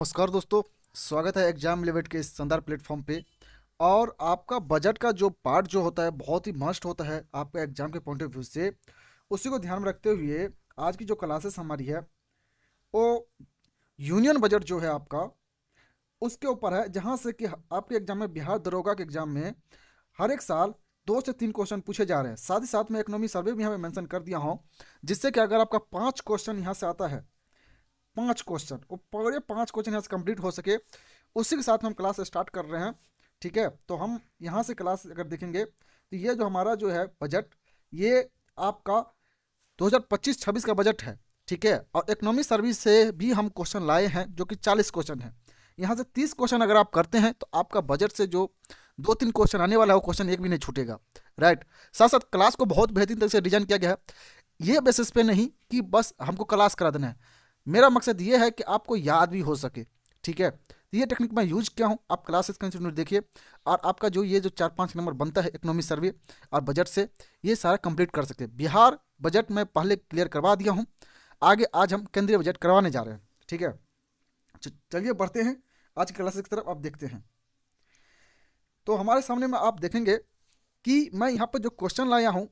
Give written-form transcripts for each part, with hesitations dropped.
नमस्कार दोस्तों। स्वागत है एग्जाम लेवेट के इस शानदार प्लेटफॉर्म पे। और आपका बजट का जो पार्ट जो होता है बहुत ही मस्ट होता है आपका एग्जाम के पॉइंट ऑफ व्यू से। उसी को ध्यान में रखते हुए आज की जो क्लासेस हमारी है वो यूनियन बजट जो है आपका उसके ऊपर है, जहाँ से कि आपके एग्जाम में बिहार दरोगा के एग्जाम में हर एक साल 2 से 3 क्वेश्चन पूछे जा रहे हैं। साथ ही साथ में इकोनॉमी सर्वे भी यहाँ पे मेंशन कर दिया हूँ, जिससे कि अगर आपका 5 क्वेश्चन यहाँ से आता है, 5 क्वेश्चन, वो पूरे 5 क्वेश्चन यहाँ से कंप्लीट हो सके, उसी के साथ में हम क्लास स्टार्ट कर रहे हैं। ठीक है, तो हम यहाँ से क्लास अगर देखेंगे तो ये जो हमारा जो है बजट, ये आपका 2025-26 का बजट है। ठीक है, और इकोनॉमी सर्विस से भी हम क्वेश्चन लाए हैं जो कि 40 क्वेश्चन है। यहाँ से 30 क्वेश्चन अगर आप करते हैं तो आपका बजट से जो 2-3 क्वेश्चन आने वाला है वो क्वेश्चन एक भी नहीं छूटेगा। राइट, साथ साथ क्लास को बहुत बेहतरीन तरीके से डिजाइन किया गया है, ये बेसिस पे नहीं कि बस हमको क्लास करा देना है। मेरा मकसद ये है कि आपको याद भी हो सके। ठीक है, तो ये टेक्निक मैं यूज किया हूँ, आप क्लासेस कंटिन्यू देखिए और आपका जो ये जो 4-5 नंबर बनता है इकोनॉमी सर्वे और बजट से, ये सारा कंप्लीट कर सकते हैं। बिहार बजट मैं पहले क्लियर करवा दिया हूँ, आगे आज हम केंद्रीय बजट करवाने जा रहे हैं। ठीक है, चलिए बढ़ते हैं आज की क्लासेस की तरफ। आप देखते हैं तो हमारे सामने में आप देखेंगे कि मैं यहाँ पर जो क्वेश्चन लाया हूँ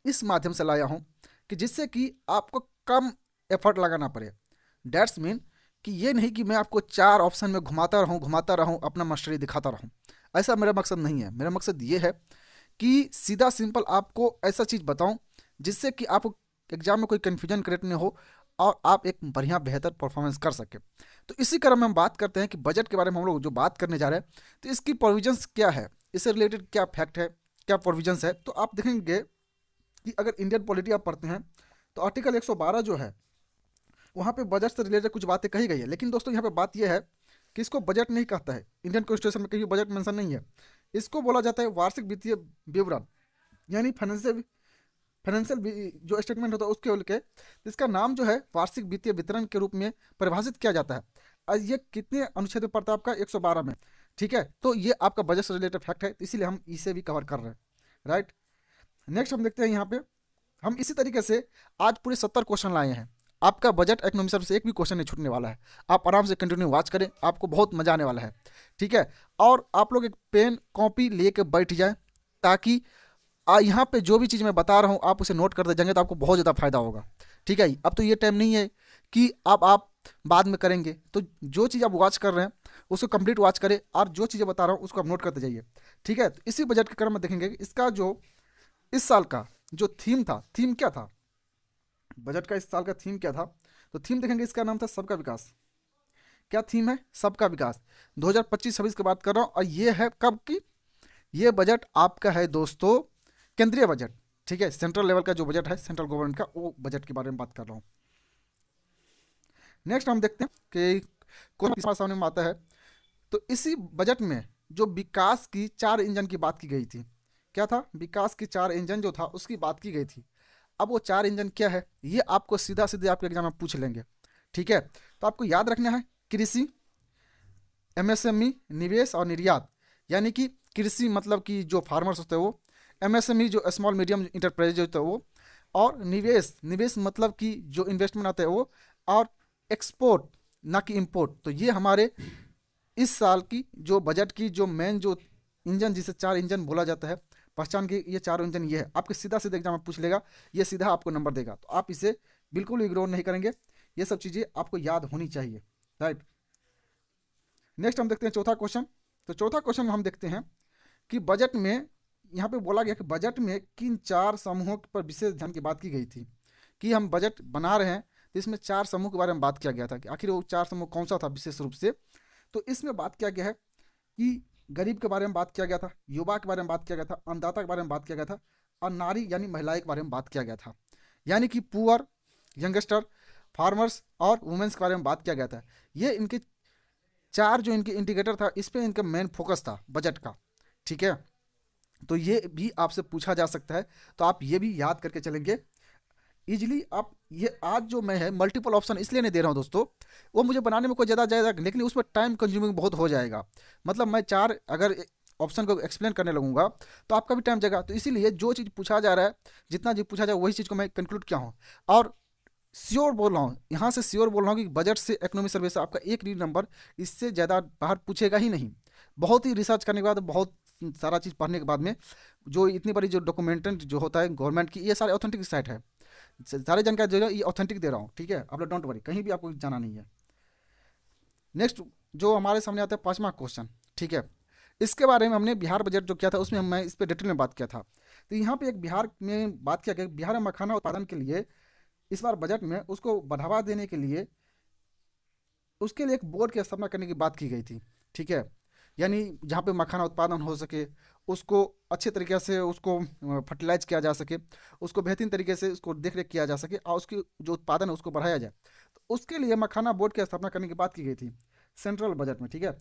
इस माध्यम से लाया हूँ कि जिससे कि आपको कम एफर्ट लगाना पड़े। डेट्स मीन कि ये नहीं कि मैं आपको 4 ऑप्शन में घुमाता रहूँ अपना मास्टरी दिखाता रहूँ। ऐसा मेरा मकसद नहीं है। मेरा मकसद ये है कि सीधा सिंपल आपको ऐसा चीज़ बताऊँ जिससे कि आपको एग्जाम में कोई कन्फ्यूजन क्रिएट नहीं हो और आप एक बढ़िया बेहतर परफॉर्मेंस कर सके। तो इसी क्रम में हम बात करते हैं कि बजट के बारे में हम लोग जो बात करने जा रहे हैं, तो इसकी प्रोविजंस क्या है, इससे रिलेटेड क्या फैक्ट है, क्या प्रोविजंस है। तो आप देखेंगे कि अगर इंडियन पॉलिटी आप पढ़ते हैं तो आर्टिकल 112 जो है वहाँ पे बजट से रिलेटेड कुछ बातें कही गई है। लेकिन दोस्तों यहाँ पे बात यह है कि इसको बजट नहीं कहता है, इंडियन कॉन्स्टिट्यूशन में कहीं बजट मेंशन नहीं है। इसको बोला जाता है वार्षिक वित्तीय विवरण, यानी फाइनेंशियल फाइनेंशियल जो स्टेटमेंट होता है उसके लेके। तो इसका नाम जो है वार्षिक वित्तीय वितरण के रूप में परिभाषित किया जाता है। और ये कितने अनुच्छेद में पड़ता है आपका, 112 में। ठीक है, तो ये आपका बजट से रिलेटेड फैक्ट है, तो इसीलिए हम इसे भी कवर कर रहे हैं। राइट, नेक्स्ट हम देखते हैं यहाँ पे। हम इसी तरीके से आज पूरे 70 क्वेश्चन लाए हैं। आपका बजट इकोनॉमी सर्विस से एक भी क्वेश्चन नहीं छूटने वाला है। आप आराम से कंटिन्यू वॉच करें, आपको बहुत मजा आने वाला है। ठीक है, और आप लोग एक पेन कॉपी लेके बैठ जाएं ताकि यहाँ पे जो भी चीज़ मैं बता रहा हूँ आप उसे नोट करते जाएंगे तो आपको बहुत ज़्यादा फायदा होगा। ठीक है, अब तो ये टाइम नहीं है कि अब आप बाद में करेंगे। तो जो चीज़ आप वॉच कर रहे हैं उसको कंप्लीट वॉच करें और जो चीज़ें बता रहा हूँ उसको आप नोट करते जाइए। ठीक है, तो इसी बजट के क्रम में देखेंगे कि इसका जो इस साल का जो थीम था, थीम क्या था, बजट का इस साल का थीम क्या था। तो थीम देखेंगे, इसका नाम था सबका विकास। क्या थीम है, सबका विकास। 2025-26 की बात कर रहा हूँ और ये है कब की, ये बजट आपका है दोस्तों केंद्रीय बजट। ठीक है, सेंट्रल लेवल का जो बजट है सेंट्रल गवर्नमेंट का, वो बजट के बारे में बात कर रहा हूँ। नेक्स्ट हम देखते हैं कि कौन किस सामने में आता है। तो इसी बजट में जो विकास की 4 इंजन की बात की गई थी, क्या था, विकास की 4 इंजन जो था उसकी बात की गई थी। अब वो 4 इंजन क्या है ये आपको सीधा सीधे आपके एग्जाम में पूछ लेंगे। ठीक है, तो आपको याद रखना है कृषि, एमएसएमई, निवेश और निर्यात। यानी कि कृषि मतलब कि जो फार्मर्स होते हैं वो, एमएसएमई जो स्मॉल मीडियम इंटरप्राइज होता है वो, और निवेश, निवेश मतलब कि जो इन्वेस्टमेंट आता है वो, और एक्सपोर्ट ना कि इंपोर्ट। तो ये हमारे इस साल की जो बजट की जो मेन जो इंजन, जिसे 4 इंजन बोला जाता है, पहचान के ये 4 इंजन ये है। आपके सीधा सीधा एग्जाम में पूछ लेगा, ये सीधा आपको नंबर देगा, तो आप इसे बिल्कुल इग्नोर नहीं करेंगे। ये सब चीज़ें आपको याद होनी चाहिए। राइट, नेक्स्ट हम देखते हैं चौथा क्वेश्चन। तो चौथा क्वेश्चन हम देखते हैं कि बजट में यहाँ पे बोला गया कि बजट में किन 4 समूहों पर विशेष ध्यान की बात की गई थी। कि हम बजट बना रहे हैं तो इसमें 4 समूह के बारे में बात किया गया था कि आखिर वो 4 समूह कौन सा था विशेष रूप से। तो इसमें बात किया गया है कि गरीब के बारे में बात किया गया था, युवा के बारे में बात किया गया था, अन्नदाता के बारे में बात किया गया था, और नारी यानी महिलाएं के बारे में बात किया गया था। यानी कि पुअर, यंगस्टर, फार्मर्स और वुमेन्स के बारे में बात किया गया था। ये इनके 4 जो इनके इंडिकेटर था, इस पे इनका मेन फोकस था बजट का। ठीक है, तो ये भी आपसे पूछा जा सकता है, तो आप ये भी याद करके चलेंगे इजीली। आप ये आज जो मैं है मल्टीपल ऑप्शन इसलिए नहीं दे रहा हूँ दोस्तों, वो मुझे बनाने में कोई ज़्यादा जाएगा, लेकिन उसमें टाइम कंज्यूमिंग बहुत हो जाएगा। मतलब मैं 4 अगर ऑप्शन को एक्सप्लेन करने लगूंगा तो आपका भी टाइम जाएगा। तो इसीलिए जो चीज़ पूछा जा रहा है, जितना चीज़ पूछा जाए वही चीज़ को मैं कंक्लूड किया हूँ। और श्योर बोल रहा हूँ, यहाँ से श्योर बोल रहा हूँ कि बजट से इकोनॉमी सर्वे से आपका एक भी नंबर इससे ज़्यादा बाहर पूछेगा ही नहीं। बहुत ही रिसर्च करने के बाद, बहुत सारा चीज़ पढ़ने के बाद में, जो इतनी बड़ी जो डॉक्यूमेंटेड जो होता है गवर्नमेंट की, ये सारे ऑथेंटिक साइट है, सारे जानकारी जो है ये ऑथेंटिक दे रहा हूँ, ठीक है। आप लोग डोंट वरी, कहीं भी आपको जाना नहीं है। नेक्स्ट जो हमारे सामने आता है पांचवा क्वेश्चन, ठीक है। इसके बारे में हमने बिहार बजट जो किया था उसमें मैं इस पर डिटेल में बात किया था। तो यहाँ पे एक बिहार में बात किया गया, बिहार में मखाना उत्पादन के लिए इस बार बजट में उसको बढ़ावा देने के लिए उसके लिए एक बोर्ड की स्थापना करने की बात की गई थी, ठीक है। यानी जहाँ पे मखाना उत्पादन हो सके, उसको अच्छे तरीके से उसको फर्टिलाइज किया जा सके, उसको बेहतरीन तरीके से उसको देख रेख किया जा सके और उसकी जो उत्पादन है उसको बढ़ाया जाए, तो उसके लिए मखाना बोर्ड की स्थापना करने की बात की गई थी सेंट्रल बजट में, ठीक है।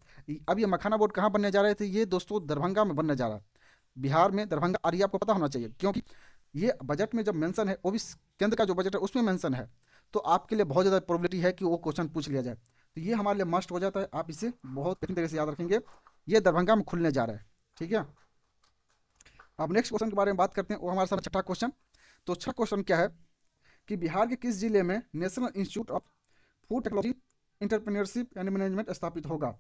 अब ये मखाना बोर्ड कहाँ बनने जा रहे थे, ये दोस्तों दरभंगा में बनने जा रहा है, बिहार में दरभंगा। और ये आपको पता होना चाहिए क्योंकि ये बजट में जब मेंशन है, वो भी केंद्र का जो बजट है उसमें मेंशन है, तो आपके लिए बहुत ज़्यादा प्रोबेबिलिटी है कि वो क्वेश्चन पूछ लिया जाए। तो ये हमारे लिए मस्ट हो जाता है, आप इसे बहुत बेहतरीन तरीके से याद रखेंगे। ये दरभंगा में खुलने जा रहा है, ठीक है। अब नेक्स्ट क्वेश्चन के बारे में बात करते हैं, वो हमारे साथ छठा क्वेश्चन। तो छठा क्वेश्चन क्या है कि बिहार के किस जिले में national institute of food technology entrepreneurship and management स्थापित होगा।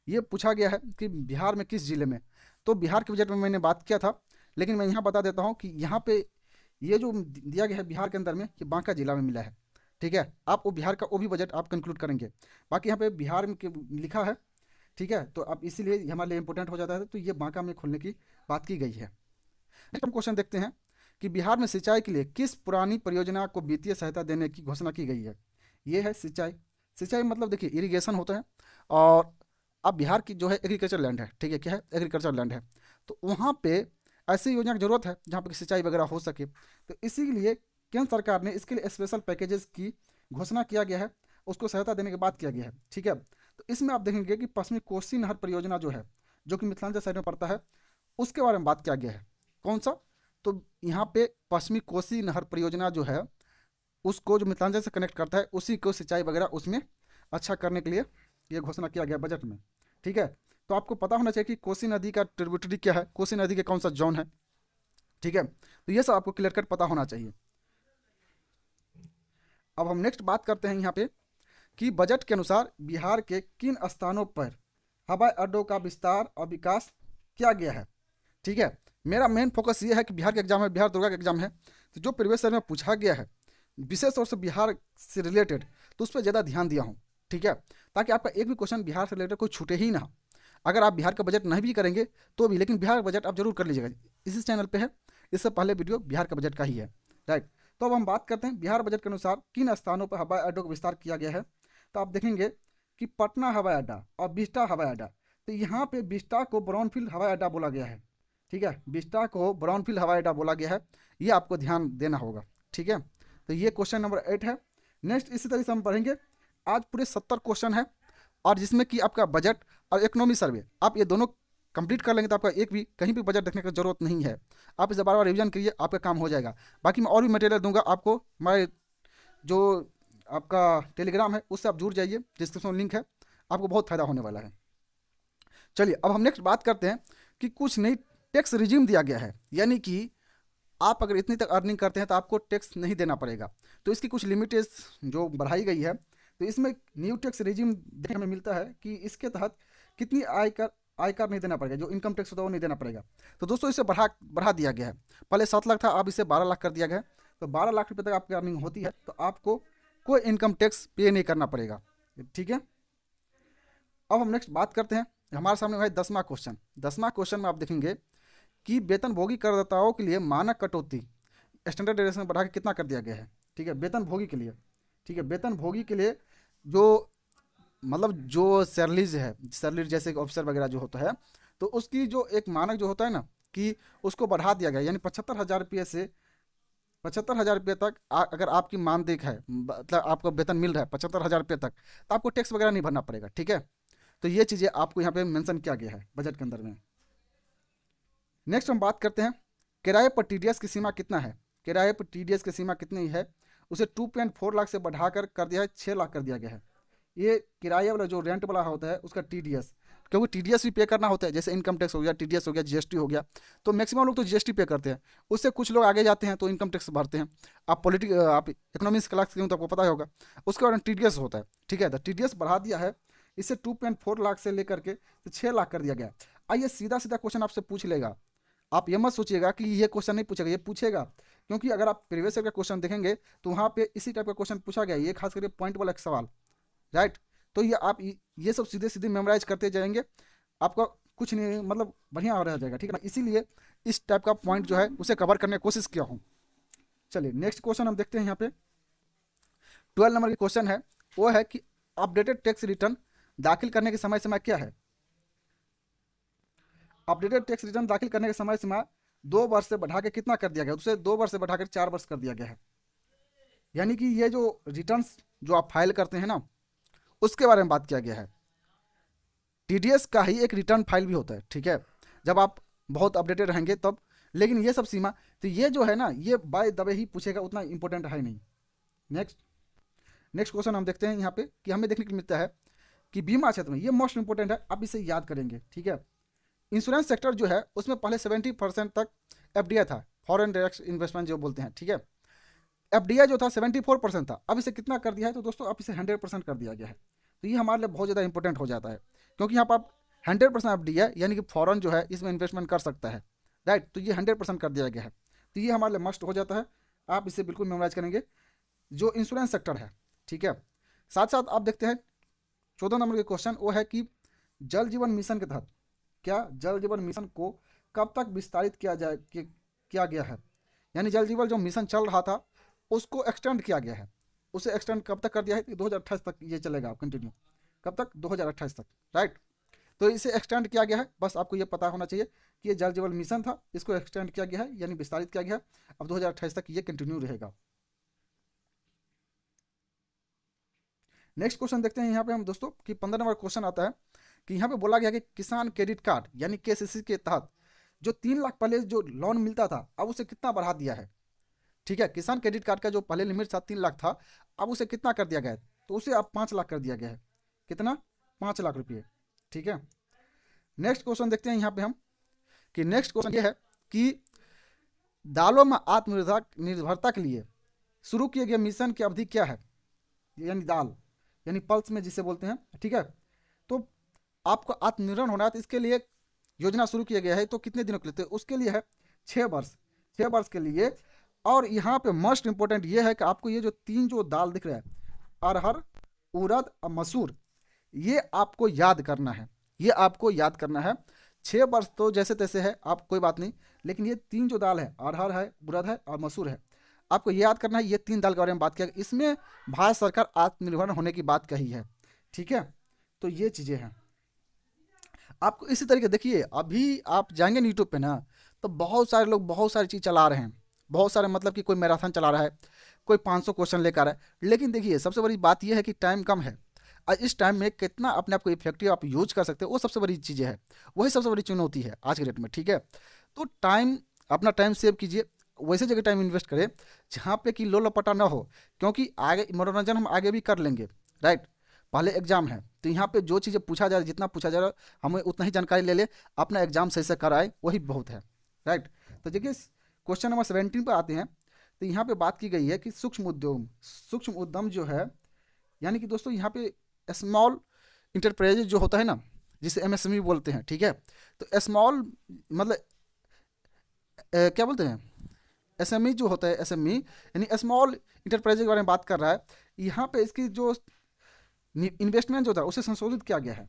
ये पूछा गया है कि बिहार में किस जिले में। तो बिहार के बजट में मैंने बात किया था, लेकिन मैं यहाँ बता देता हूँ कि यहाँ पे ये जो दिया गया है बिहार के अंदर में, ये बांका जिला में मिला है, ठीक है। आप वो बिहार का वो भी बजट आप कंक्लूड करेंगे, बाकी यहाँ पे बिहार में लिखा है, ठीक है। तो अब इसीलिए ये हमारे लिए इंपॉर्टेंट हो जाता है, तो ये बांका में खोलने की बात की गई है। नेक्स्ट हम क्वेश्चन देखते हैं कि बिहार में सिंचाई के लिए किस पुरानी परियोजना को वित्तीय सहायता देने की घोषणा की गई है। ये है सिंचाई। सिंचाई मतलब देखिए इरिगेशन होता है, और अब बिहार की जो है एग्रीकल्चर लैंड है, ठीक है। क्या है, एग्रीकल्चर लैंड है, तो वहाँ पे ऐसी योजना की जरूरत है जहाँ पर सिंचाई वगैरह हो सके। तो इसीलिए केंद्र सरकार ने इसके लिए स्पेशल पैकेजेस की घोषणा किया गया है, उसको सहायता देने की बात किया गया है, ठीक है। तो इसमें आप देखेंगे कि पश्चिमी कोसी नहर परियोजना जो है, जो कि मिथिलांचल साइड में पड़ता है, उसके बारे में बात किया गया है। कौन सा, तो यहाँ पे पश्चिमी कोसी नहर परियोजना जो है, उसको जो मिथिलांचल से कनेक्ट करता है, उसी को सिंचाई वगैरह उसमें अच्छा करने के लिए ये घोषणा किया गया बजट में, ठीक है। तो आपको पता होना चाहिए कि कोसी नदी का ट्रिब्यूटरी क्या है, कोसी नदी के कौन सा जोन है, ठीक है। तो ये सब आपको क्लियर कट पता होना चाहिए। अब हम नेक्स्ट बात करते हैं यहाँ पे कि बजट के अनुसार बिहार के किन स्थानों पर हवाई अड्डों का विस्तार और विकास किया गया है, ठीक है। मेरा मेन फोकस ये है कि बिहार के एग्जाम है, बिहार दुर्गा का एग्जाम है, तो जो प्रीवियस ईयर में पूछा गया है विशेष तौर से बिहार से रिलेटेड, तो उस पर ज़्यादा ध्यान दिया हूँ, ठीक है, ताकि आपका एक भी क्वेश्चन बिहार से रिलेटेड कोई छूटे ही ना। अगर आप बिहार का बजट नहीं भी करेंगे तो भी, लेकिन बिहार का बजट आप जरूर कर लीजिएगा, इसी चैनल पे है, इससे पहले वीडियो बिहार का बजट का ही है, राइट। तो अब हम बात करते हैं बिहार बजट के अनुसार किन स्थानों पर हवाई अड्डों का विस्तार किया गया है। तो आप देखेंगे कि पटना हवाई अड्डा और बिस्टा हवाई अड्डा, तो यहाँ पे बिस्टा को ब्राउनफील्ड हवाई अड्डा बोला गया है, ठीक है। बिस्टा को ब्राउनफील्ड हवाई अड्डा बोला गया है, ये आपको ध्यान देना होगा, ठीक है। तो ये क्वेश्चन नंबर 8 है। नेक्स्ट इसी तरह से हम पढ़ेंगे, आज पूरे 70 क्वेश्चन है, और जिसमें कि आपका बजट और इकोनॉमी सर्वे, आप ये दोनों कंप्लीट कर लेंगे तो आपका एक भी कहीं भी बजट देखने की जरूरत नहीं है। आप इसे बार बार रिवीजन करिए, आपका काम हो जाएगा। बाकी मैं और भी मटेरियल दूंगा आपको, मैं जो आपका टेलीग्राम है उससे आप जुड़ जाइए, डिस्क्रिप्शन लिंक है, आपको बहुत फायदा होने वाला है। चलिए अब हम नेक्स्ट बात करते हैं कि कुछ नई टैक्स रिजीम दिया गया है, यानी कि आप अगर इतनी तक अर्निंग करते हैं तो आपको टैक्स नहीं देना पड़ेगा, तो इसकी कुछ लिमिटेज जो बढ़ाई गई है। तो इसमें न्यू टैक्स रिजीम देखने हमें मिलता है कि इसके तहत कितनी आयकर नहीं देना पड़ेगा, जो इनकम टैक्स होता है वो नहीं देना पड़ेगा। तो दोस्तों इसे बढ़ा दिया गया है, पहले 7 लाख था, अब इसे 12 लाख कर दिया गया है। तो 12 लाख रुपये तक आपकी अर्निंग होती है तो आपको कोई इनकम टैक्स पे नहीं करना पड़ेगा, ठीक है। अब हम नेक्स्ट बात करते हैं, हमारे सामने भाई 10वां क्वेश्चन। 10वां क्वेश्चन में आप देखेंगे कि वेतनभोगी करदाताओं के लिए मानक कटौती स्टैंडर्ड डेविएशन बढ़ा के कितना कर दिया गया है, ठीक है, वेतनभोगी के लिए, ठीक है। वेतनभोगी के लिए जो मतलब जो सैलरीज है, सैलरी जैसे ऑफिसर वगैरह जो होता है, तो उसकी जो एक मानक जो होता है ना, कि उसको बढ़ा दिया गया, यानी 75,000 रुपये से 75,000 रुपये तक अगर आपकी मानदेय है, मतलब आपको वेतन मिल रहा है 75,000 रुपये तक, तो आपको टैक्स वगैरह नहीं भरना पड़ेगा, ठीक है। तो ये चीज़ें आपको यहाँ पे मेंशन किया गया है बजट के अंदर में। नेक्स्ट हम बात करते हैं किराए पर टीडीएस की सीमा कितना है। किराए पर टीडीएस की सीमा कितनी है, उसे 2.4 लाख से बढ़ाकर कर दिया है 6 लाख कर दिया गया है। ये किराए वाला जो रेंट वाला होता है उसका टीडीएस, क्योंकि टीडीएस भी पे करना होता है, जैसे इनकम टैक्स हो गया, टीडीएस हो गया, जीएसटी हो गया। तो मैक्सिमम लोग तो जीएसटी पे करते हैं, उससे कुछ लोग आगे जाते हैं तो इनकम टैक्स भरते हैं। आप इकोनॉमिक्स क्लास के हो तो आपको पता होगा। उसके बाद टीडीएस होता है, ठीक है। तो टीडीएस बढ़ा दिया है, इसे 2.4 लाख से लेकर के 6 लाख कर दिया गया। आइए सीधा सीधा क्वेश्चन आपसे पूछ लेगा, आप ये मत सोचिएगा कि ये क्वेश्चन नहीं पूछेगा, ये पूछेगा, क्योंकि अगर आप प्रीवियस ईयर का क्वेश्चन देखेंगे तो वहाँ पे इसी टाइप का क्वेश्चन पूछा गया है, ये खास करके पॉइंट वाला एक सवाल, राइट। तो ये आप ये सब सीधे सीधे मेमोराइज करते जाएंगे, आपका कुछ नहीं मतलब बढ़िया रह जाएगा, ठीक है ना। इसीलिए इस टाइप का पॉइंट जो है उसे कवर करने की कोशिश किया हूँ। चलिए नेक्स्ट क्वेश्चन हम देखते हैं। यहाँ पे 12 नंबर की क्वेश्चन है, वो है कि अपडेटेड टैक्स रिटर्न दाखिल करने की समय सीमा क्या है। अपडेटेड टैक्स रिटर्न दाखिल करने की समय सीमा 2 वर्ष से बढ़ा के कितना कर दिया गया, उसे 2 वर्ष से बढ़ाकर 4 वर्ष कर दिया गया है। यानी कि ये जो रिटर्न्स जो आप फाइल करते हैं ना, उसके बारे में बात किया गया है। टीडीएस का ही एक रिटर्न फाइल भी होता है, ठीक है, जब आप बहुत अपडेटेड रहेंगे तब। लेकिन ये सब सीमा, तो ये जो है ना, ये बाय द वे ही पूछेगा, उतना इंपॉर्टेंट है नहीं। नेक्स्ट नेक्स्ट क्वेश्चन हम देखते हैं यहाँ पे कि हमें देखने को मिलता है कि बीमा क्षेत्र में, ये मोस्ट इंपॉर्टेंट है, आप इसे याद करेंगे, ठीक है। इंश्योरेंस सेक्टर जो है उसमें पहले 70% तक एफडीआई था, फॉरेन डायरेक्ट इन्वेस्टमेंट जो बोलते हैं, ठीक है। एफडीआई जो था 74% था, अब इसे कितना कर दिया है, तो दोस्तों अब इसे 100% कर दिया गया है। तो ये हमारे लिए बहुत ज़्यादा इंपॉर्टेंट हो जाता है, क्योंकि यहाँ पर आप 100% एफडीआई यानी कि फॉरेन जो है इसमें इन्वेस्टमेंट कर सकता है, राइट। तो ये 100% कर दिया गया है, तो ये हमारे लिए मस्ट हो जाता है, आप इसे बिल्कुल मेमोराइज करेंगे, जो इंश्योरेंस सेक्टर है, ठीक है। साथ साथ आप देखते हैं 14 नंबर के क्वेश्चन, वो है कि जल जीवन मिशन के तहत क्या जल जीवन मिशन को कब तक विस्तारित किया गया है। यानी जल जीवन जो मिशन चल रहा था उसको एक्सटेंड किया गया है, उसे एक्सटेंड कब तक कर दिया है, 2028 तक ये चलेगा कंटिन्यू। कब तक, 2028 तक, राइट। तो इसे एक्सटेंड किया गया है, बस आपको ये पता होना चाहिए कि ये जल जीवन मिशन था, इसको एक्सटेंड किया गया है यानी विस्तारित किया गया है, अब 2028 तक ये कंटिन्यू रहेगा। नेक्स्ट क्वेश्चन देखते हैं यहाँ पे हम दोस्तों कि 15 नंबर क्वेश्चन आता है कि यहाँ पे बोला गया कि किसान क्रेडिट कार्ड यानी केसीसी के तहत जो 3 लाख पहले जो लोन मिलता था अब उसे कितना बढ़ा दिया है, ठीक है। किसान क्रेडिट कार्ड का जो पहले लिमिट था 3 लाख था, अब उसे कितना कर दिया गया है, तो उसे अब 5 लाख कर दिया गया है। कितना, 5 लाख रुपये, ठीक है। नेक्स्ट क्वेश्चन देखते हैं यहाँ पे हम कि नेक्स्ट क्वेश्चन ये है कि दालों में आत्मनिर्भरता के लिए शुरू किए गए मिशन की अवधि क्या है। यानी दाल यानी पल्स में जिसे बोलते हैं, ठीक है। तो आपको आत्मनिर्भर होना है, तो इसके लिए योजना शुरू किया गया है, तो कितने दिनों के लिए, तो उसके लिए है 6 वर्ष, 6 वर्ष के लिए। और यहाँ पे मोस्ट इंपॉर्टेंट ये है कि आपको ये जो 3 जो दाल दिख रहा है, अरहर, उड़द और मसूर, ये आपको याद करना है, ये आपको याद करना है। 6 वर्ष तो जैसे तैसे है, आप कोई बात नहीं, लेकिन ये 3 जो दाल है, अरहर है, उड़द है और मसूर है, आपको ये याद करना है। ये 3 दाल के बारे में बात किया, इसमें भारत सरकार आत्मनिर्भर होने की बात कही है, ठीक है। तो ये चीज़ें हैं, आपको इसी तरीके देखिए, अभी आप जाएंगे यूट्यूब पे ना, तो बहुत सारे लोग बहुत सारी चीज़ चला रहे हैं, बहुत सारे मतलब कि कोई मैराथन चला रहा है, कोई 500 क्वेश्चन लेकर आ रहा है। लेकिन देखिए सबसे बड़ी बात यह है कि टाइम कम है, और इस टाइम में कितना अपने आप को इफेक्टिव आप यूज कर सकते हो, वो सबसे बड़ी चीज़ें है, वही सबसे बड़ी चुनौती है आज के डेट में, ठीक है। तो टाइम, अपना टाइम सेव कीजिए, वैसे जगह टाइम इन्वेस्ट करें जहाँ पे कि लो लपटा ना हो, क्योंकि आगे मनोरंजन हम आगे भी कर लेंगे, राइट। पहले एग्जाम है, तो यहाँ पे जो चीज़ें पूछा जा रहा है, जितना पूछा जा रहा है हमें उतना ही जानकारी ले ले, अपना एग्जाम सही से कराए, वही बहुत है, राइट। तो देखिए क्वेश्चन नंबर 17 पर आते हैं, तो यहाँ पे बात की गई है कि सूक्ष्म उद्यम जो है, यानी कि दोस्तों यहाँ पे स्मॉल इंटरप्राइजेज जो होता है ना, जिसे एमएसएमई बोलते हैं, ठीक है। तो स्मॉल मतलब क्या बोलते हैं, एसएमई जो होता है, एसएमई यानी स्मॉल इंटरप्राइजेज के बारे में बात कर रहा है। यहाँ पे इसकी जो इन्वेस्टमेंट जो था उसे संशोधित किया गया है,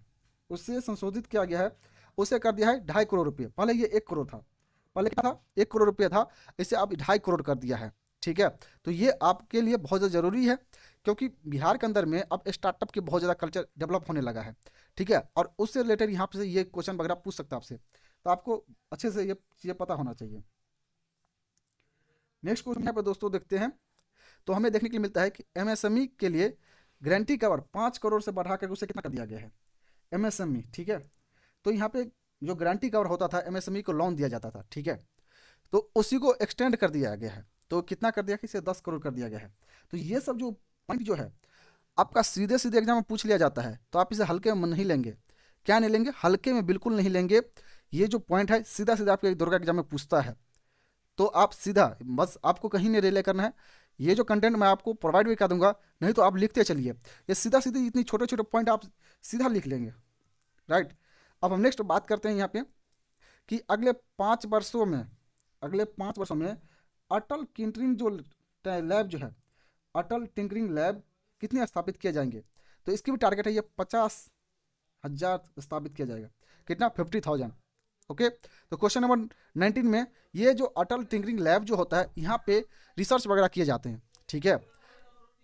उसे कर दिया है 2.5 करोड़ रुपये। पहले ये 1 करोड़ था, पहले क्या था, 1 करोड़ रुपये था, इसे अब 2.5 करोड़ कर दिया है, ठीक है। तो ये आपके लिए बहुत ज़्यादा ज़रूरी है, क्योंकि बिहार के अंदर में अब स्टार्टअप की बहुत ज़्यादा कल्चर डेवलप होने लगा है, ठीक है। और उससे रिलेटेड यहाँ पे ये क्वेश्चन वगैरह पूछ सकता है आपसे, तो आपको अच्छे से ये चीज़ें पता होना चाहिए। नेक्स्ट क्वेश्चन यहाँ पे दोस्तों देखते हैं, तो हमें देखने के लिए मिलता है कि एमएसएमई के लिए गारंटी कवर 5 करोड़ से बढ़ा कर उसे कितना कर दिया गया है, एमएसएमई, ठीक है। तो यहाँ पे जो गारंटी कवर होता था, एमएसएमई को लोन दिया जाता था, ठीक है, तो उसी को एक्सटेंड कर दिया गया है, तो कितना कर दिया कि इसे 10 करोड़ कर दिया गया है। तो ये सब जो पॉइंट जो है आपका सीधे सीधे एग्जाम में पूछ लिया जाता है, तो आप इसे हल्के में नहीं लेंगे। क्या नहीं लेंगे? हल्के में बिल्कुल नहीं लेंगे। ये जो पॉइंट है सीधा सीधा आपके दुर्गा एग्जाम में पूछता है, तो आप सीधा, बस आपको कहीं नहीं रिले करना है। ये जो कंटेंट मैं आपको प्रोवाइड भी कर दूंगा, नहीं तो आप लिखते चलिए। ये सीधा सीधी इतनी छोटे छोटे पॉइंट आप सीधा लिख लेंगे, राइट। अब हम नेक्स्ट बात करते हैं यहाँ पे कि अगले 5 वर्षों में अटल टिंकरिंग जो लैब जो है, अटल टिंकरिंग लैब कितने स्थापित किए जाएंगे? तो इसकी भी टारगेट है, ये 50,000 स्थापित किया जाएगा। कितना? 50,000। ओके, तो क्वेश्चन नंबर 19 में ये जो अटल टिंकरिंग लैब जो होता है, यहाँ पे रिसर्च वगैरह किए जाते हैं, ठीक है।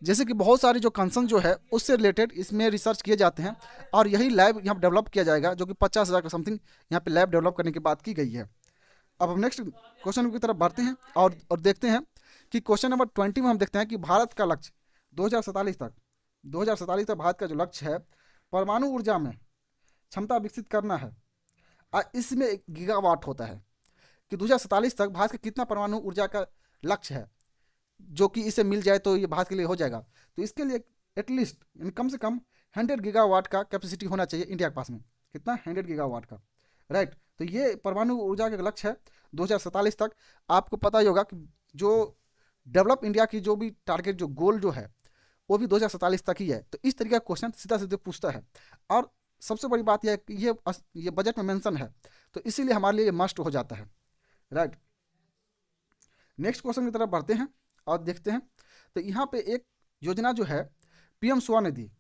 जैसे कि बहुत सारे जो कंसर्न जो है उससे रिलेटेड इसमें रिसर्च किए जाते हैं, और यही लैब यहाँ डेवलप किया जाएगा, जो कि 50,000 का समथिंग यहाँ पे लैब डेवलप करने की बात की गई है। अब हम नेक्स्ट क्वेश्चन की तरफ बढ़ते हैं और देखते हैं कि क्वेश्चन नंबर 20 में हम देखते हैं कि भारत का लक्ष्य 2047 तक भारत का जो लक्ष्य है परमाणु ऊर्जा में क्षमता विकसित करना है। इसमें 1 गीगावाट होता है कि 2047 तक भारत का कितना परमाणु ऊर्जा का लक्ष्य है, जो कि इसे मिल जाए तो ये भारत के लिए हो जाएगा। तो इसके लिए एटलीस्ट कम से कम 100 गीगावाट का कैपेसिटी होना चाहिए इंडिया के पास में। कितना? 100 गीगावाट का, राइट। तो ये परमाणु ऊर्जा का लक्ष्य है 2047 तक। आपको पता ही होगा कि जो डेवलप इंडिया की जो भी टारगेट जो गोल जो है वो भी 2047 तक ही है। तो इस तरीके का क्वेश्चन सीधा सीधे पूछता है, और सबसे बड़ी बात यह है कि ये बजट में मेंशन है, तो इसीलिए हमारे लिए मस्ट हो जाता है, राइट। नेक्स्ट क्वेश्चन की तरफ बढ़ते हैं और देखते हैं। तो यहाँ पे एक योजना जो है पीएम स्वनिधि,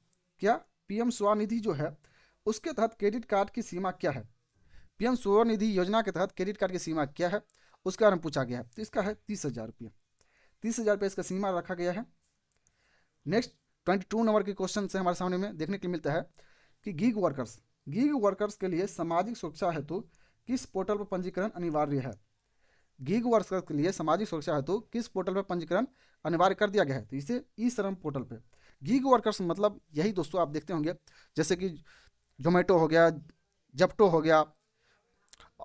क्या पीएम स्वनिधि जो है उसके तहत क्रेडिट कार्ड की सीमा क्या है? पीएम स्वनिधि योजना के तहत क्रेडिट कार्ड की सीमा क्या है, उसके बारे में पूछा गया है। तो इसका है 30,000 रुपये। 30,000 रुपये इसका सीमा रखा गया है। नेक्स्ट 22 नंबर के क्वेश्चन से हमारे सामने में देखने के लिए मिलता है कि गीग वर्कर्स के लिए सामाजिक सुरक्षा हेतु किस पोर्टल पर पंजीकरण अनिवार्य है? गीग वर्कर्स के लिए सामाजिक सुरक्षा हेतु किस पोर्टल पर पंजीकरण अनिवार्य कर दिया गया है? तो इसे ई श्रम पोर्टल पे। गीग वर्कर्स मतलब यही दोस्तों, आप देखते होंगे जैसे कि जोमेटो हो गया, जेप्टो हो गया,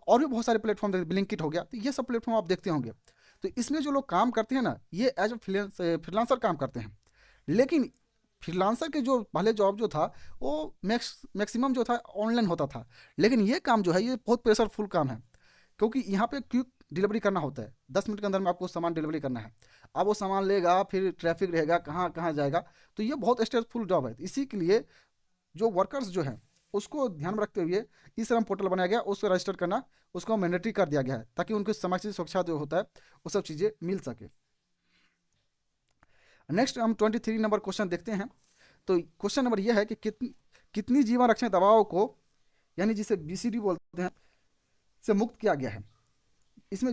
और भी बहुत सारे प्लेटफॉर्म, ब्लिंकिट हो गया, तो ये सब प्लेटफॉर्म आप देखते होंगे। तो इसमें जो लोग काम करते हैं ना, ये एज ए फ्रीलांसर काम करते हैं। लेकिन फ्रीलांसर के जो पहले जॉब जो था वो मैक्सिमम जो था ऑनलाइन होता था, लेकिन ये काम जो है ये बहुत प्रेशरफुल काम है, क्योंकि यहाँ पे क्विक डिलीवरी करना होता है। 10 मिनट के अंदर में आपको सामान डिलीवरी करना है। अब वो सामान लेगा, फिर ट्रैफिक रहेगा, कहाँ कहाँ जाएगा, तो ये बहुत स्ट्रेसफुल जॉब है। इसी के लिए जो वर्कर्स जो हैं उसको ध्यान में रखते हुए ई श्रम पोर्टल बनाया गया, उसको रजिस्टर करना उसको मैंडेटरी कर दिया गया है, ताकि उनकी सामाजिक सुरक्षा जो होता है वो सब चीज़ें मिल सके। नेक्स्ट हम 23 नंबर क्वेश्चन देखते हैं। तो क्वेश्चन नंबर यह है कि कितनी जीवन रक्षक दवाओं को, यानी जिसे बीसीडी बोलते हैं, से मुक्त किया गया है। इसमें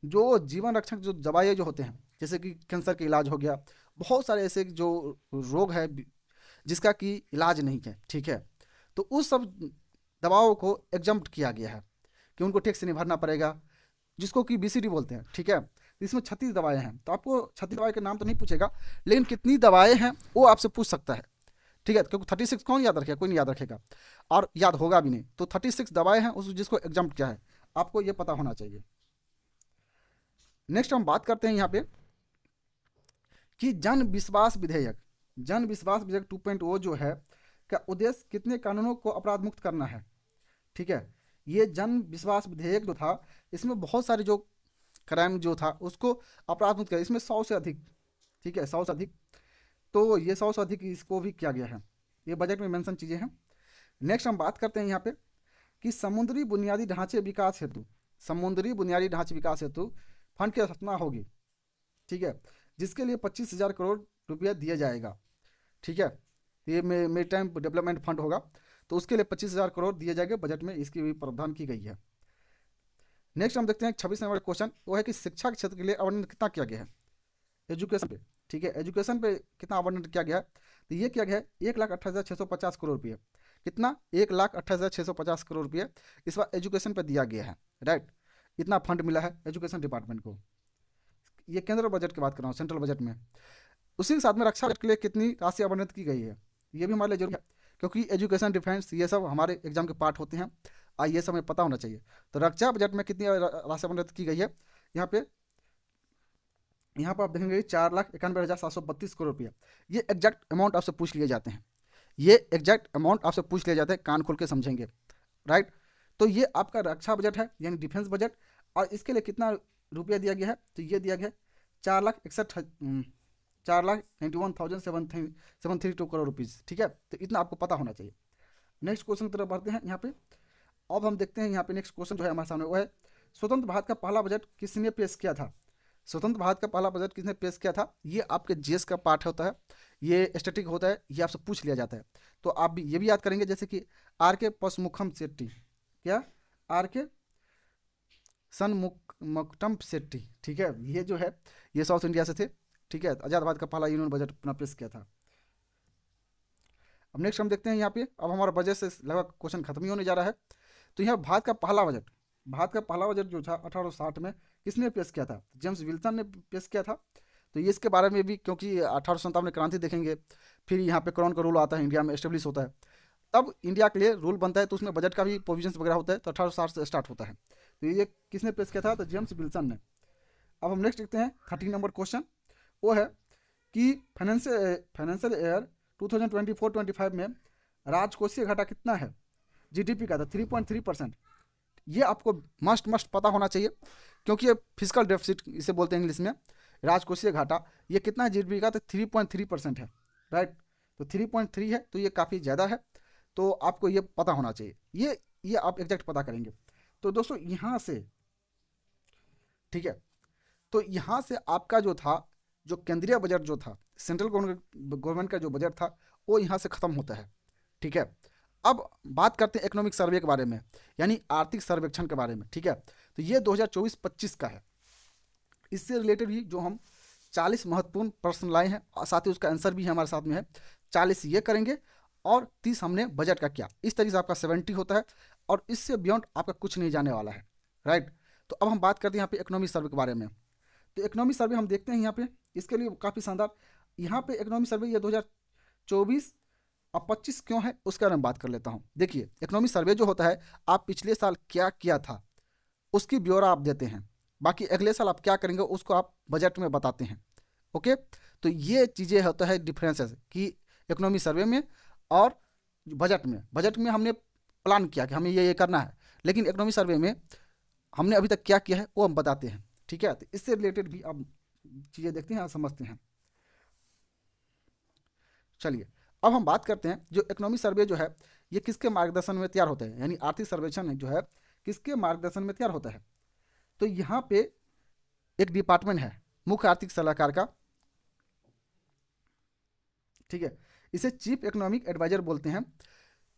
जो जीवन रक्षक जो दवाएं जो होते हैं, जैसे कि कैंसर का इलाज हो गया, बहुत सारे ऐसे जो रोग है जिसका कि इलाज नहीं है, ठीक है, तो उस सब दवाओं को एग्जम्प्ट किया गया है कि उनको टैक्स नहीं भरना पड़ेगा, जिसको कि बीसीडी बोलते हैं, ठीक है। तो इसमें 36 दवाएं हैं। तो आपको 36 दवाएं के नाम तो नहीं पूछेगा, लेकिन कितनी दवाएं हैं वो आपसे पूछ सकता है, ठीक है, क्योंकि 36 कौन याद रखेगा? कोई नहीं याद रखेगा, और याद होगा भी नहीं। तो 36 दवाएं हैं उस जिसको एग्जम्प्ट किया है, आपको ये पता होना चाहिए। नेक्स्ट हम बात करते हैं यहाँ पे कि जन विश्वास विधेयक 2.0 जो है का उद्देश्य कितने कानूनों को अपराध मुक्त करना है, ठीक है। ये जन विश्वास विधेयक जो था, इसमें बहुत सारे जो क्राइम जो था उसको अपराध मुक्त किया, इसमें 100 से अधिक, ठीक है, 100 से अधिक। तो ये 100 से अधिक इसको भी किया गया है, ये बजट में मेंशन चीज़ें हैं। नेक्स्ट हम बात करते हैं यहाँ पे कि समुद्री बुनियादी ढांचे विकास हेतु फंड की रचना होगी, ठीक है, जिसके लिए 25,000 करोड़ रुपया दिया जाएगा, ठीक है। ये मेरी टाइम डेवलपमेंट फंड होगा, तो उसके लिए 25,000 करोड़ दिए जाएंगे, बजट में इसकी भी प्रावधान की गई है। नेक्स्ट हम देखते हैं 26 नंबर क्वेश्चन, वो है कि शिक्षा के क्षेत्र के लिए आवंटन कितना किया गया है? एजुकेशन पे, ठीक है, एजुकेशन पे कितना आवंटन किया गया है? तो ये किया गया है 1,28,650 करोड़ रुपये। कितना? 1,28,650 करोड़ रुपये इस बार एजुकेशन पे दिया गया है, राइट। इतना फंड मिला है एजुकेशन डिपार्टमेंट को। ये केंद्र बजट की बात कर रहा हूँ, सेंट्रल बजट में। उसी के साथ में रक्षा बजट के लिए कितनी राशि आवंटित की गई है, ये भी हमारे लिए जरूरी है, क्योंकि एजुकेशन, डिफेंस, ये सब हमारे एग्जाम के पार्ट होते हैं, ये सब हमें पता होना चाहिए। तो रक्षा बजट में कितनी राशि आवंटित की गई है यहाँ पे? यहाँ पर आप देखेंगे 4,91,732 करोड़ रुपया। ये एग्जैक्ट अमाउंट आपसे पूछ लिए जाते हैं, ये एग्जैक्ट अमाउंट आपसे पूछ लिया जाता है, कान खोल के समझेंगे, राइट। तो ये आपका रक्षा बजट है, यानी डिफेंस बजट। और इसके लिए कितना रुपया दिया गया है, तो ये दिया गया है 4,61,732 करोड़ रुपीज़, ठीक है। तो इतना आपको पता होना चाहिए। नेक्स्ट क्वेश्चन की तरफ बढ़ते हैं यहाँ पे। अब हम देखते हैं यहाँ पे नेक्स्ट क्वेश्चन जो है हमारे सामने वो है, स्वतंत्र भारत का पहला बजट किसने पेश किया था। स्वतंत्र भारत का पहला बजट किसने पेश किया था, ये आपके जीएस का पार्ट होता है, ये स्टैटिक होता है, ये आपसे पूछ लिया जाता है। तो आप भी ये भी याद करेंगे, जैसे कि आर के पसमुखम शेट्टी, क्या, आर के सनमुखटम शेट्टी, ठीक है। ये जो है ये साउथ इंडिया से थे, ठीक है। आज़ाद भारत का पहला यूनियन बजट अपना पेश किया था। अब नेक्स्ट हम देखते हैं यहाँ पे, अब हमारा बजट से लगभग क्वेश्चन खत्म ही होने जा रहा है। तो यहाँ भारत का पहला बजट जो था 1860 में किसने पेश किया था, जेम्स विल्सन ने पेश किया था। तो ये इसके बारे में भी, क्योंकि 1857 में क्रांति देखेंगे, फिर यहाँ पे क्राउन का रूल आता है, इंडिया में एस्टेब्लिश होता है, तब इंडिया के लिए रूल बनता है, तो उसमें बजट का भी प्रोविजंस वगैरह होता है, तो 1860 से स्टार्ट होता है। तो ये किसने पेश किया था, तो जेम्स विल्सन ने। अब हम नेक्स्ट देखते हैं 13 नंबर क्वेश्चन, वो है कि फाइनेंशियल ईयर 2024-25 में राजकोषीय घाटा कितना है, जीडीपी का था 3.3%। ये आपको मस्ट पता होना चाहिए, क्योंकि ये फिजिकल डेफिसिट इसे बोलते हैं इंग्लिश में, राजकोषीय घाटा, ये कितना है जीडीपी का, तो 3.3% है, राइट। तो 3.3 है, तो ये काफ़ी ज़्यादा है, तो आपको ये पता होना चाहिए, ये आप एग्जैक्ट पता करेंगे। तो दोस्तों यहाँ से, ठीक है, तो यहाँ से आपका जो था, जो केंद्रीय बजट जो था, सेंट्रल गवर्नमेंट का जो बजट था, वो यहाँ से ख़त्म होता है, ठीक है। अब बात करते हैं इकोनॉमिक सर्वे के बारे में, यानी आर्थिक सर्वेक्षण के बारे में, ठीक है। तो ये 2024-25 का है। इससे रिलेटेड भी जो हम 40 महत्वपूर्ण प्रश्न लाए हैं, और साथ ही उसका आंसर भी हमारे साथ में है। 40 ये करेंगे और 30 हमने बजट का किया, इस तरीके से आपका 70 होता है, और इससे बियॉन्ड आपका कुछ नहीं जाने वाला है, राइट। तो अब हम बात करते हैं यहाँ पे इकोनॉमिक सर्वे के बारे में। तो इकोनॉमिक सर्वे हम देखते हैं यहाँ पे, इसके लिए काफ़ी शानदार, यहाँ पे इकोनॉमिक सर्वे ये 2024 अब 25 क्यों है उसके बारे में बात कर लेता हूँ। देखिए, इकोनॉमिक सर्वे जो होता है, आप पिछले साल क्या किया था उसकी ब्यौरा आप देते हैं, बाकी अगले साल आप क्या करेंगे उसको आप बजट में बताते हैं, ओके। तो ये चीज़ें होता है डिफरेंसेस कि इकोनॉमिक सर्वे में और बजट में हमने प्लान किया कि हमें ये करना है, लेकिन इकोनॉमिक सर्वे में हमने अभी तक क्या किया है वो हम बताते हैं, ठीक है। तो इससे रिलेटेड भी आप चीज़ें देखते हैं और समझते हैं। चलिए, अब हम बात करते हैं, जो इकोनॉमिक सर्वे जो है ये किसके मार्गदर्शन में तैयार होता है, यानी आर्थिक सर्वेक्षण जो है किसके मार्गदर्शन में तैयार होता है। तो यहाँ पे एक डिपार्टमेंट है मुख्य आर्थिक सलाहकार का, ठीक है, इसे चीफ इकोनॉमिक एडवाइजर बोलते हैं।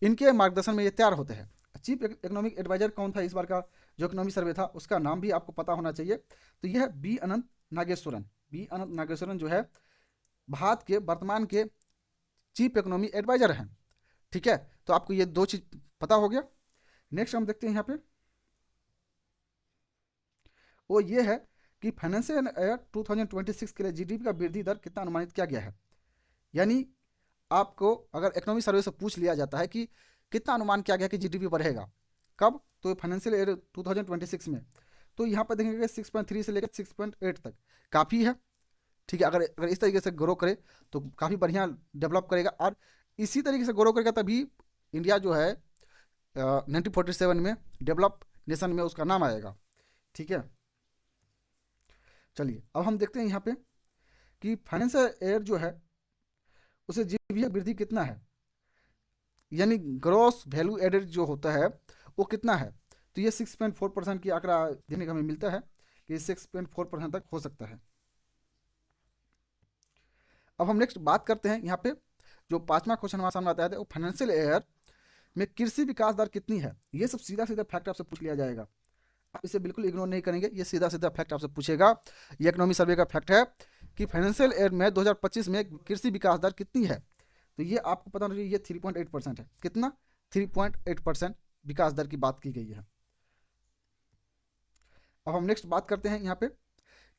इनके मार्गदर्शन में ये तैयार होते हैं। चीफ इकोनॉमिक एडवाइजर कौन था इस बार का जो इकोनॉमिक सर्वे था, उसका नाम भी आपको पता होना चाहिए। तो यह है बी अनंत नागेश्वरन जो है भारत के वर्तमान के चीफ इकोनॉमी एडवाइजर हैं, ठीक है। तो आपको ये दो चीज पता हो गया। नेक्स्ट हम देखते हैं यहाँ पे, वो ये है कि फाइनेंशियल ईयर 2026 के लिए जीडीपी का वृद्धि दर कितना अनुमानित किया गया है। यानी आपको अगर इकोनॉमिक सर्वे से पूछ लिया जाता है कि कितना अनुमान किया गया कि जीडीपी बढ़ेगा कब, तो फाइनेंशियल ईयर 2026 में, तो यहाँ पर देखेंगे 6.3 से लेकर 6.8 तक काफ़ी है, ठीक है। अगर इस तरीके से ग्रो करे तो काफ़ी बढ़िया डेवलप करेगा, और इसी तरीके से ग्रो करेगा तभी इंडिया जो है 1947 में डेवलप नेशन में उसका नाम आएगा, ठीक है। चलिए, अब हम देखते हैं यहाँ पे कि फाइनेंशियल ईयर जो है उसे जीडीपी वृद्धि कितना है, यानी ग्रॉस वैल्यू एडेड जो होता है वो कितना है। तो ये 6.4% की आंकड़ा देखने को हमें मिलता है कि 6.4% तक हो सकता है। अब हम नेक्स्ट बात करते हैं यहाँ पे, जो पांचवा क्वेश्चन हमारे सामने आता है वो फाइनेंशियल ईयर में कृषि विकास दर कितनी है। ये सब सीधा सीधा फैक्ट आपसे पूछ लिया जाएगा, आप इसे बिल्कुल इग्नोर नहीं करेंगे, ये सीधा सीधा फैक्ट आपसे पूछेगा। ये इकोनॉमिक सर्वे का फैक्ट है कि फाइनेंशियल ईयर में 2025 में कृषि विकास दर कितनी है। तो ये आपको पता होना चाहिए, ये 3.8% है। कितना, 3.8% विकास दर की बात की गई है। अब हम नेक्स्ट बात करते हैं यहाँ पे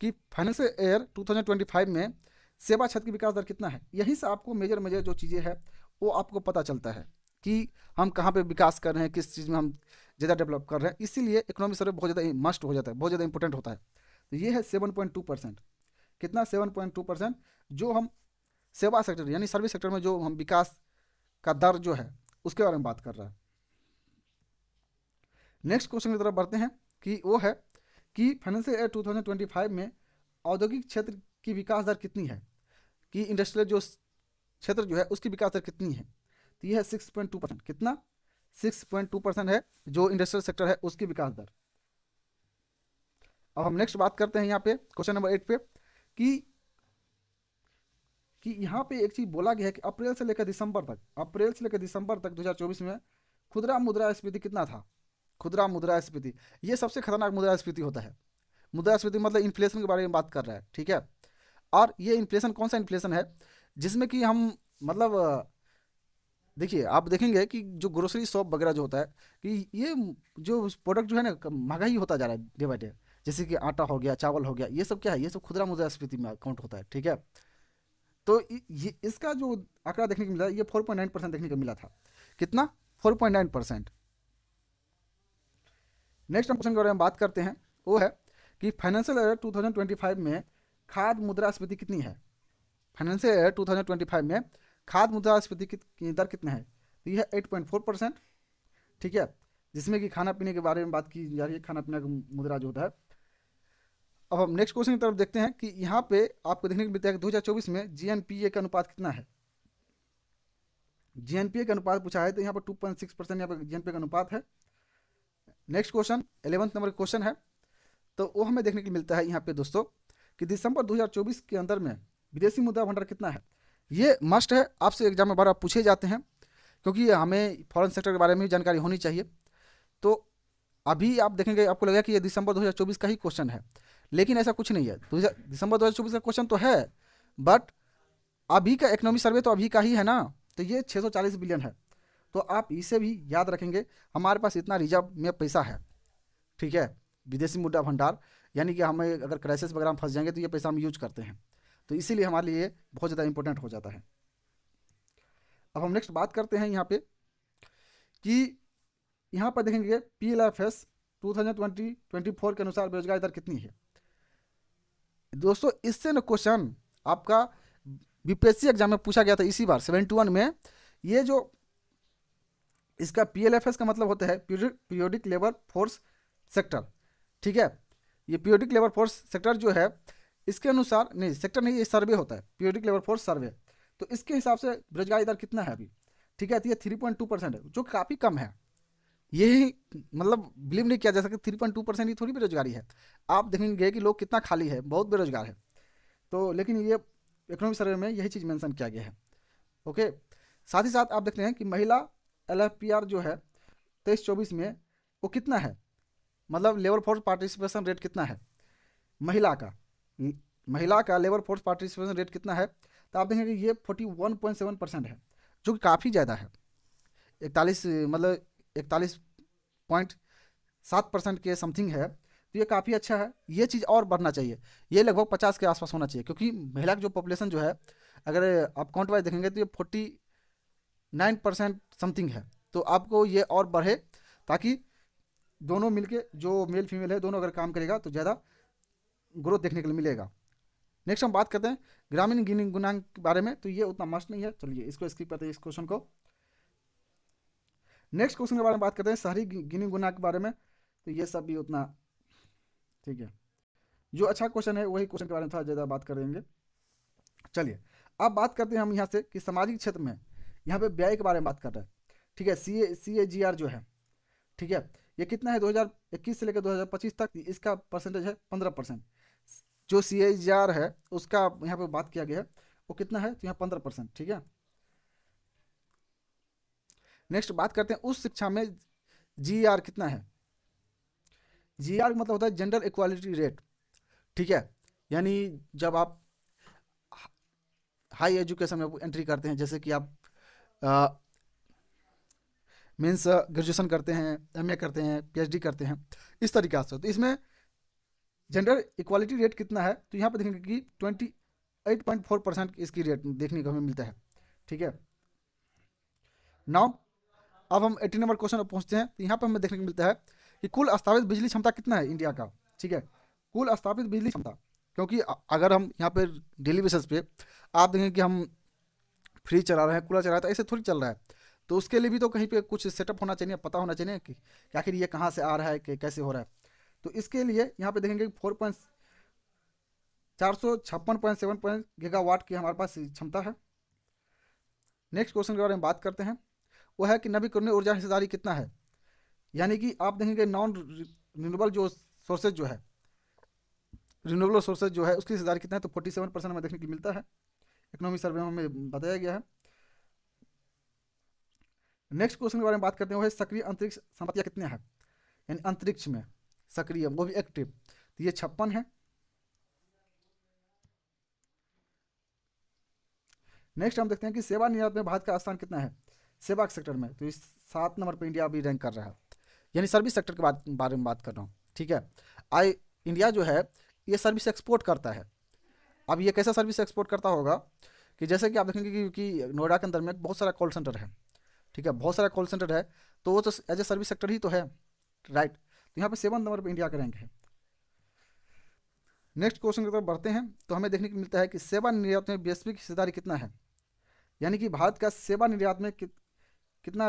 कि फाइनेंशियल ईयर 2025 में सेवा क्षेत्र की विकास दर कितना है। यहीं से आपको मेजर जो चीज़ें हैं वो आपको पता चलता है कि हम कहाँ पे विकास कर रहे हैं, किस चीज़ में हम ज़्यादा डेवलप कर रहे हैं। इसीलिए इकोनॉमिक सर्वे बहुत ज़्यादा मस्ट हो जाता है, बहुत ज़्यादा इंपॉर्टेंट होता है। तो ये है 7.2%, कितना 7.2%, जो हम सेवा सेक्टर यानी सर्विस सेक्टर में जो हम विकास का दर जो है उसके बारे में बात कर रहा है। नेक्स्ट क्वेश्चन की तरफ बढ़ते हैं कि वो है कि फाइनेंशियल ईयर 2025 में औद्योगिक क्षेत्र की विकास दर कितनी है, कि इंडस्ट्रियल जो क्षेत्र जो है उसकी विकास दर कितनी है। तो यह है 6.2%। कितना? 6.2% है जो इंडस्ट्रियल सेक्टर है उसकी विकास दर। अब हम नेक्स्ट बात करते हैं यहाँ पे क्वेश्चन नंबर 8 पे कि यहाँ पे एक चीज बोला गया है कि अप्रैल से लेकर दिसंबर तक 2024 में खुदरा मुद्रास्फीति कितना था। खुदरा मुद्रास्फीति ये सबसे खतरनाक मुद्रास्फीति होता है। मुद्रास्फीति मतलब इन्फ्लेशन के बारे में बात कर रहा है, ठीक है। और ये इन्फ्लेशन कौन सा इन्फ्लेशन है जिसमें कि हम मतलब देखिए आप देखेंगे कि जो ग्रोसरी शॉप वगैरह जो होता है कि ये जो प्रोडक्ट जो है ना महंगा ही होता जा रहा है डे बाई डे। जैसे कि आटा हो गया, चावल हो गया, ये सब क्या है, ये सब खुदरा मुद्रास्फीति में अकाउंट होता है, ठीक है। तो ये इसका जो आंकड़ा देखने को मिला ये 4.9% देखने को मिला था। कितना? 4.9%। नेक्स्ट हम क्वेश्चन के बारे में बात करते हैं, वो है कि फाइनेंशियल ईयर 2025 में खाद्य मुद्रास्फीति कितनी है। फाइनेंशियल ईयर 2025 में खाद्य मुद्रास्फीति की दर कितना है। तो यह 8.4%, ठीक है, जिसमें कि खाना पीने के बारे में बात की जा रही है, खाना पीने का मुद्रा जो होता है। अब हम नेक्स्ट क्वेश्चन की तरफ देखते हैं कि यहाँ पे आपको देखने को मिलता है कि 2024 में जीएनपीए का अनुपात कितना है। जीएनपीए का अनुपात पूछा है तो यहाँ पर 2.6% यहाँ पर जीएनपीए का अनुपात है। नेक्स्ट क्वेश्चन 11th नंबर का क्वेश्चन है, तो वो हमें देखने को मिलता है यहाँ पे दोस्तों कि दिसंबर 2024 के अंदर में विदेशी मुद्रा भंडार कितना है। ये मस्ट है, आपसे एग्जाम में बार आप पूछे जाते हैं क्योंकि हमें फॉरेन सेक्टर के बारे में भी जानकारी होनी चाहिए। तो अभी आप देखेंगे आपको लगेगा कि ये दिसंबर 2024 का ही क्वेश्चन है, लेकिन ऐसा कुछ नहीं है। दिसंबर 2024 का क्वेश्चन तो है, बट अभी का इकोनॉमी सर्वे तो अभी का ही है ना, तो ये 640 बिलियन है। तो आप इसे भी याद रखेंगे, हमारे पास इतना रिजर्व में पैसा है, ठीक है, विदेशी मुद्रा भंडार, यानी कि हमें अगर क्राइसिस वगैरह में फंस जाएंगे तो ये पैसा हम यूज करते हैं, तो इसीलिए हमारे लिए बहुत ज़्यादा इंपॉर्टेंट हो जाता है। अब हम नेक्स्ट बात करते हैं यहाँ पे कि यहाँ पर देखेंगे PLFS 2024 के अनुसार बेरोजगारी दर कितनी है। दोस्तों इससे न क्वेश्चन आपका बीपीएससी एग्जाम में पूछा गया था इसी बार 71 में। ये जो इसका PLFS का मतलब होता है पीरियोडिक लेबर फोर्स सेक्टर, ठीक है। ये पीरियोडिक लेबर फोर्स सेक्टर जो है इसके अनुसार, नहीं सेक्टर नहीं, ये सर्वे होता है, पीरियोडिक लेबर फोर्स सर्वे। तो इसके हिसाब से बेरोजगारी दर कितना है अभी, ठीक है। तो ये 3.2% है, जो काफ़ी कम है। यही मतलब बिलीव नहीं किया जा सकता 3.2% ही थोड़ी बेरोजगारी है। आप देखेंगे कि लोग कितना खाली है, बहुत बेरोजगार है। तो लेकिन ये इकोनॉमिक सर्वे में यही चीज़ मेंशन किया गया है, ओके। साथ ही साथ आप देखते हैं कि महिला LFPR जो है 23-24 में वो कितना है, मतलब लेबर फोर्स पार्टिसिपेशन रेट कितना है महिला का लेबर फोर्स पार्टिसिपेशन रेट कितना है। तो आप देखेंगे ये 41.7% है, जो कि काफ़ी ज़्यादा है। 41.7% के समथिंग है, तो ये काफ़ी अच्छा है। ये चीज़ और बढ़ना चाहिए, ये लगभग 50 के आसपास होना चाहिए, क्योंकि महिला की जो पॉपुलेशन जो है अगर आप काउंट वाइज देखेंगे तो ये 49% समथिंग है। तो आपको ये और बढ़े ताकि दोनों मिलके जो मेल फीमेल है दोनों अगर काम करेगा तो ज़्यादा ग्रोथ देखने के लिए मिलेगा। नेक्स्ट हम बात करते हैं ग्रामीण गिनी गुणांक के बारे में, तो ये उतना मस्ट नहीं है, चलिए इसको स्किप करते हैं इस क्वेश्चन को। नेक्स्ट क्वेश्चन के बारे में बात करते हैं शहरी गिनी गुणांक के बारे में, तो ये सब भी उतना ठीक है। जो अच्छा क्वेश्चन है वही क्वेश्चन के बारे में थोड़ा ज़्यादा बात करेंगे। चलिए अब बात करते हैं हम यहाँ से कि सामाजिक क्षेत्र में यहाँ पे व्यय के बारे में बात कर रहे हैं, ठीक है। CAGR जो है, ठीक है, ये कितना है 2021 से लेकर 2025 तक, इसका परसेंटेज है 15%। जो CAGR है उसका यहाँ पे बात किया गया है वो कितना है, तो यहाँ 15%, ठीक है। नेक्स्ट बात करते हैं उस शिक्षा में GR कितना है। GR मतलब होता है जेंडर इक्वालिटी रेट, ठीक है। यानी जब आप हाई एजुकेशन में एंट्री करते हैं, जैसे कि आप मीन्स ग्रेजुएशन करते हैं, MA करते हैं, PhD करते हैं, इस तरीक़ा से, तो इसमें जेंडर इक्वालिटी रेट कितना है, तो यहाँ पे देखेंगे कि 28.4% इसकी रेट देखने को हमें मिलता है, ठीक है। नाउ अब हम 18 नंबर क्वेश्चन पर पहुँचते हैं, तो यहाँ पर हमें देखने को मिलता है कि कुल स्थापित बिजली क्षमता कितना है इंडिया का, ठीक है। कुल स्थापित बिजली क्षमता क्योंकि अगर हम यहाँ पे डेली बेसिस पे आप देखेंगे कि हम फ्रिज चला रहे हैं, कूलर चला रहे हैं, तो ऐसे थोड़ी चल रहा है। तो उसके लिए भी तो कहीं पे कुछ सेटअप होना चाहिए, पता होना चाहिए कि आखिर ये कहाँ से आ रहा है, कि कैसे हो रहा है। तो इसके लिए यहाँ पे देखेंगे 456.7 गीगावाट की हमारे पास क्षमता है। नेक्स्ट क्वेश्चन के बारे में बात करते हैं, वो है कि नवीकरणीय ऊर्जा हिस्सेदारी कितना है। यानी कि आप देखेंगे नॉन रिन्यूएबल जो सोर्सेज जो है, रिन्यूएबल सोर्सेज जो है उसकी हिस्सेदारी कितना है, तो 47% हमें देखने को मिलता है। इकोनॉमिक सर्वे में हमें बताया गया है। नेक्स्ट क्वेश्चन के बारे में बात करते हैं, वो है सक्रिय अंतरिक्ष संपत्तियाँ कितने हैं, यानी अंतरिक्ष में सक्रिय, वो भी एक्टिव, तो ये 56 है। नेक्स्ट हम देखते हैं कि सेवा निर्यात में भारत का स्थान कितना है सेवा सेक्टर में, तो इस 7 नंबर पर इंडिया अभी रैंक कर रहा है, यानी सर्विस सेक्टर के बारे में बात कर रहा हूँ। ठीक है, आई इंडिया जो है ये सर्विस एक्सपोर्ट करता है। अब ये कैसा सर्विस एक्सपोर्ट करता होगा कि जैसे कि आप देखेंगे कि नोएडा के अंदर में बहुत सारा कॉल सेंटर है। ठीक है, बहुत सारा कॉल सेंटर है, तो वो तो एज ए सर्विस सेक्टर ही तो है, राइट। तो यहाँ पे 7 नंबर पर इंडिया का रैंक है। नेक्स्ट क्वेश्चन की तरफ बढ़ते हैं, तो हमें देखने को मिलता है कि सेवा निर्यात में वैश्विक हिस्सेदारी कितना है, यानी कि भारत का सेवा निर्यात में कितना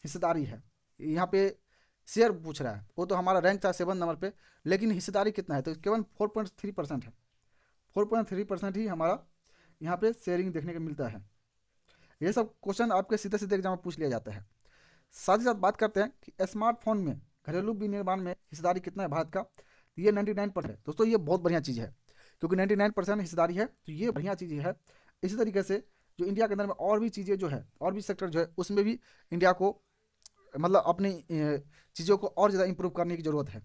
हिस्सेदारी है। यहाँ पे शेयर पूछ रहा है, वो तो हमारा रैंक था 7 नंबर पे, लेकिन हिस्सेदारी कितना है, तो केवल 4.3% है। 4.3% ही हमारा यहाँ पे शेयरिंग देखने को मिलता है। ये सब क्वेश्चन आपके सीधे सीधे एग्जाम में पूछ लिया जाता है। साथ ही साथ बात करते हैं कि स्मार्टफोन में घरेलू विनिर्माण में हिस्सेदारी कितना है भारत का, तो ये 99% है। दोस्तों ये बहुत बढ़िया चीज़ है, क्योंकि 99% हिस्सेदारी है, तो ये बढ़िया चीज़ है। इसी तरीके से जो इंडिया के अंदर में और भी चीज़ें जो है, और भी सेक्टर जो है, उसमें भी इंडिया को मतलब अपनी चीज़ों को और ज़्यादा इंप्रूव करने की ज़रूरत है,